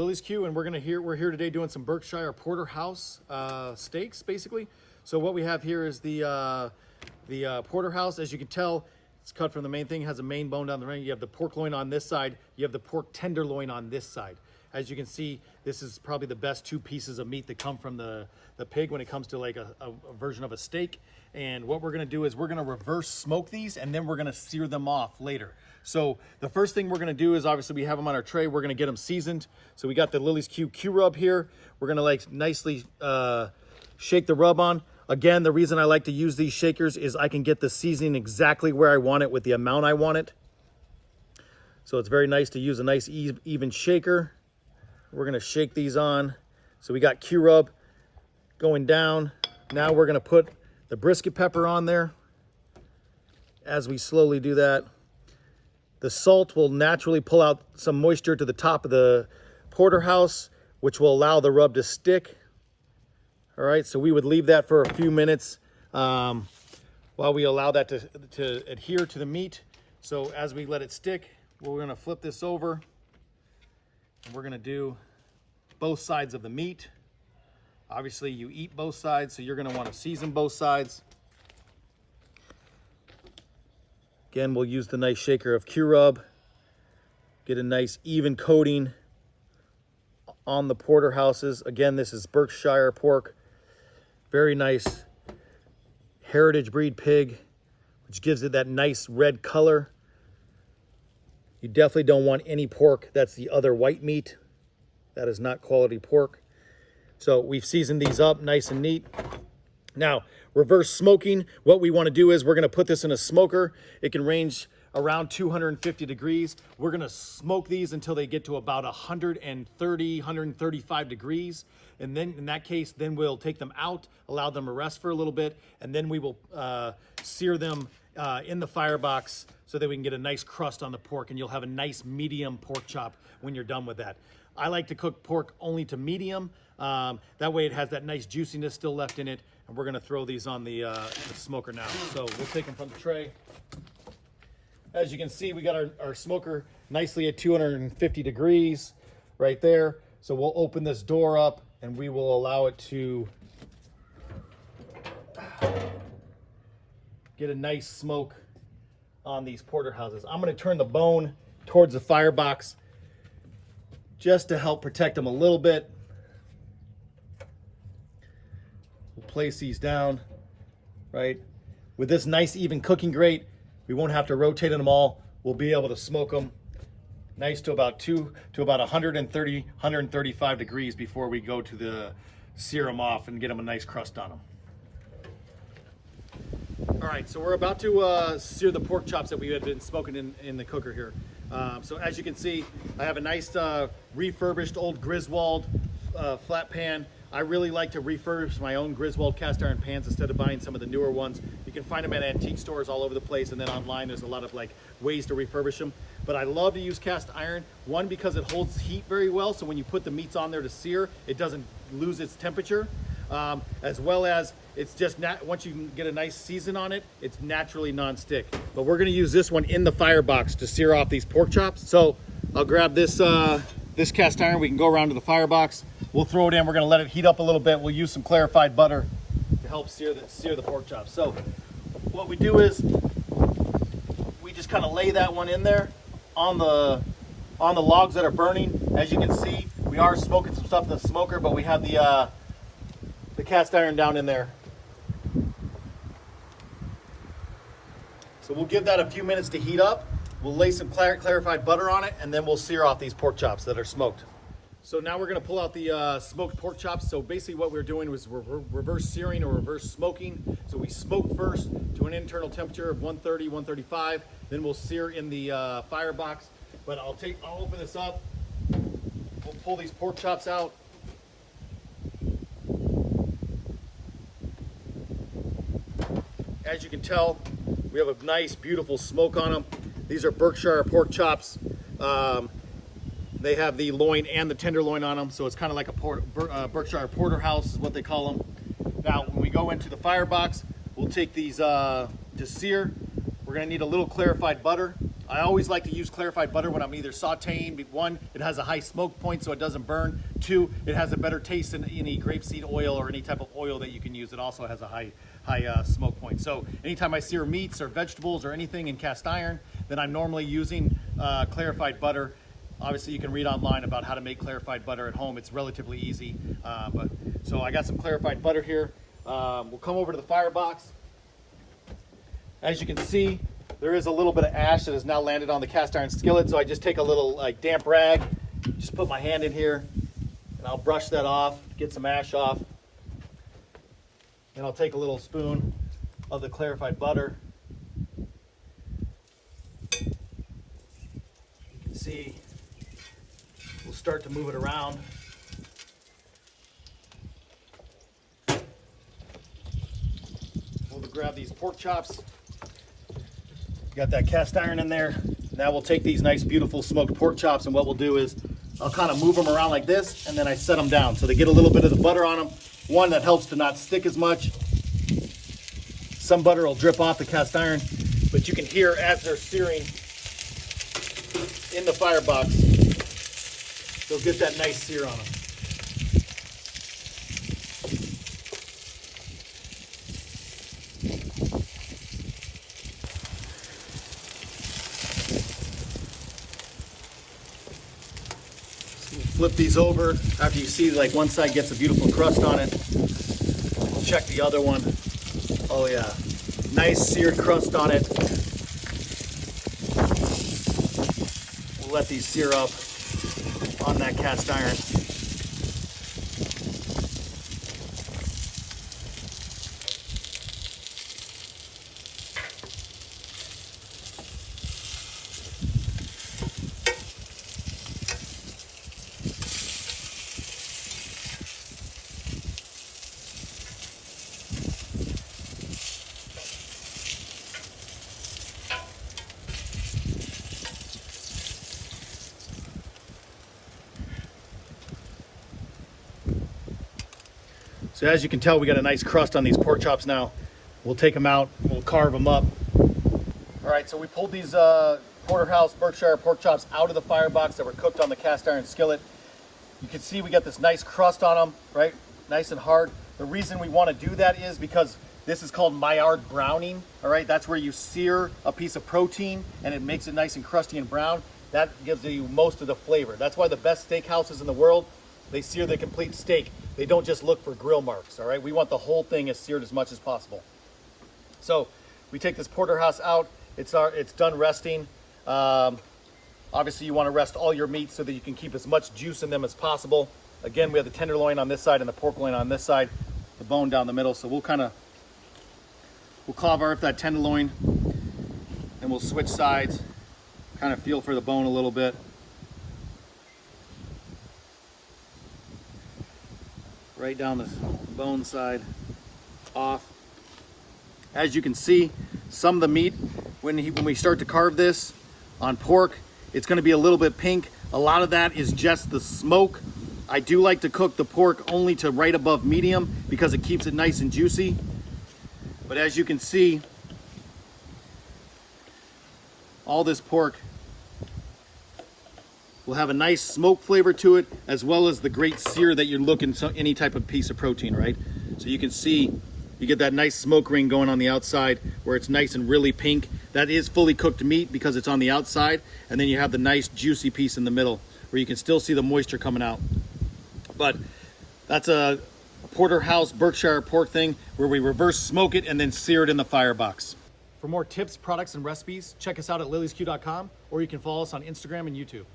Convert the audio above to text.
Lily's Q, and we're here today doing some Berkshire Porterhouse steaks, basically. So what we have here is the Porterhouse. As you can tell, it's cut from the main thing. It has a main bone down the ring. You have the pork loin on this side. You have the pork tenderloin on this side. As you can see, this is probably the best two pieces of meat that come from the pig when it comes to like a version of a steak. And what we're gonna do is we're gonna reverse smoke these, and then we're gonna sear them off later. So the first thing we're gonna do is, obviously we have them on our tray. We're gonna get them seasoned. So we got the Lily's Q rub here. We're gonna like nicely shake the rub on. Again, the reason I like to use these shakers is I can get the seasoning exactly where I want it with the amount I want it. So it's very nice to use a nice even shaker. We're gonna shake these on. So we got Q rub going down. Now we're gonna put the brisket pepper on there. As we slowly do that, the salt will naturally pull out some moisture to the top of the porterhouse, which will allow the rub to stick. All right, so we would leave that for a few minutes while we allow that to adhere to the meat. So as we let it stick, we're gonna flip this over, and we're gonna do both sides of the meat. Obviously, you eat both sides, so you're gonna wanna season both sides. Again, we'll use the nice shaker of Q rub, get a nice even coating on the porterhouses. Again, this is Berkshire pork. Very nice heritage breed pig, which gives it that nice red color. You definitely don't want any pork that's the other white meat. That is not quality pork. So we've seasoned these up nice and neat. Now, reverse smoking, what we want to do is we're going to put this in a smoker. It can range around 250 degrees. We're going to smoke these until they get to about 130, 135 degrees. And then in that case, then we'll take them out, allow them to rest for a little bit, and then we will sear them in the firebox so that we can get a nice crust on the pork, and you'll have a nice medium pork chop when you're done with that. I like to cook pork only to medium. That way it has that nice juiciness still left in it. And we're gonna throw these on the smoker now. So we'll take them from the tray. As you can see, we got our smoker nicely at 250 degrees right there. So we'll open this door up and we will allow it to get a nice smoke on these porterhouses. I'm gonna turn the bone towards the firebox just to help protect them a little bit. We'll place these down, right? With this nice even cooking grate, we won't have to rotate them all. We'll be able to smoke them nice to about 130, 135 degrees before we go to the sear them off and get them a nice crust on them. All right, so we're about to sear the pork chops that we had been smoking in the cooker here. So as you can see, I have a nice refurbished old Griswold flat pan. I really like to refurbish my own Griswold cast iron pans instead of buying some of the newer ones. You can find them at antique stores all over the place, and then online there's a lot of like ways to refurbish them. But I love to use cast iron, one, because it holds heat very well, so when you put the meats on there to sear, it doesn't lose its temperature, as well as it's just once you can get a nice season on it, it's naturally non-stick. But we're gonna use this one in the firebox to sear off these pork chops. So I'll grab this this cast iron. We can go around to the firebox. We'll throw it in. We're gonna let it heat up a little bit. We'll use some clarified butter to help sear the pork chops. So what we do is we just kind of lay that one in there on the logs that are burning. As you can see, we are smoking some stuff in the smoker, but we have the cast iron down in there. So we'll give that a few minutes to heat up. We'll lay some clarified butter on it, and then we'll sear off these pork chops that are smoked. So now we're gonna pull out the smoked pork chops. So basically what we're doing was we're reverse searing or reverse smoking. So we smoke first to an internal temperature of 130, 135. Then we'll sear in the firebox. But I'll open this up. We'll pull these pork chops out. As you can tell, we have a nice, beautiful smoke on them. These are Berkshire pork chops. They have the loin and the tenderloin on them, so it's kind of like a Berkshire Porterhouse is what they call them. Now, when we go into the firebox, we'll take these to sear. We're gonna need a little clarified butter. I always like to use clarified butter when I'm either sauteing. One, it has a high smoke point so it doesn't burn. Two, it has a better taste than any grapeseed oil or any type of oil that you can use. It also has a high smoke point. So anytime I sear meats or vegetables or anything in cast iron, then I'm normally using clarified butter. Obviously, you can read online about how to make clarified butter at home. It's relatively easy. So I got some clarified butter here. We'll come over to the firebox. As you can see, there is a little bit of ash that has now landed on the cast iron skillet. So I just take a little damp rag, just put my hand in here, and I'll brush that off, get some ash off. And I'll take a little spoon of the clarified butter. You can see, we'll start to move it around. We'll grab these pork chops. Got that cast iron in there. Now we'll take these nice, beautiful smoked pork chops, and what we'll do is I'll kind of move them around like this, and then I set them down so they get a little bit of the butter on them. One, that helps to not stick as much. Some butter will drip off the cast iron, but you can hear as they're searing in the firebox, they'll get that nice sear on them. Flip these over after you see like one side gets a beautiful crust on it. Check the other one. Oh yeah, nice seared crust on it. We'll let these sear up on that cast iron. So as you can tell, we got a nice crust on these pork chops now. We'll take them out, we'll carve them up. All right, so we pulled these Porterhouse Berkshire pork chops out of the firebox that were cooked on the cast iron skillet. You can see we got this nice crust on them, right? Nice and hard. The reason we want to do that is because this is called Maillard browning, all right? That's where you sear a piece of protein and it makes it nice and crusty and brown. That gives you most of the flavor. That's why the best steakhouses in the world, they sear the complete steak. They don't just look for grill marks, all right? We want the whole thing as seared as much as possible. So we take this Porterhouse out. It's done resting. Obviously, you want to rest all your meats so that you can keep as much juice in them as possible. Again, we have the tenderloin on this side and the pork loin on this side, the bone down the middle. So we'll carve off that tenderloin and we'll switch sides, kind of feel for the bone a little bit. Right down the bone side, off. As you can see, some of the meat, when we start to carve this on pork, it's going to be a little bit pink. A lot of that is just the smoke. I do like to cook the pork only to right above medium because it keeps it nice and juicy. But as you can see, all this pork will have a nice smoke flavor to it, as well as the great sear that you're looking for any type of piece of protein, right? So you can see, you get that nice smoke ring going on the outside where it's nice and really pink. That is fully cooked meat because it's on the outside. And then you have the nice juicy piece in the middle where you can still see the moisture coming out. But that's a Porterhouse Berkshire pork thing where we reverse smoke it and then sear it in the firebox. For more tips, products, and recipes, check us out at liliesq.com, or you can follow us on Instagram and YouTube.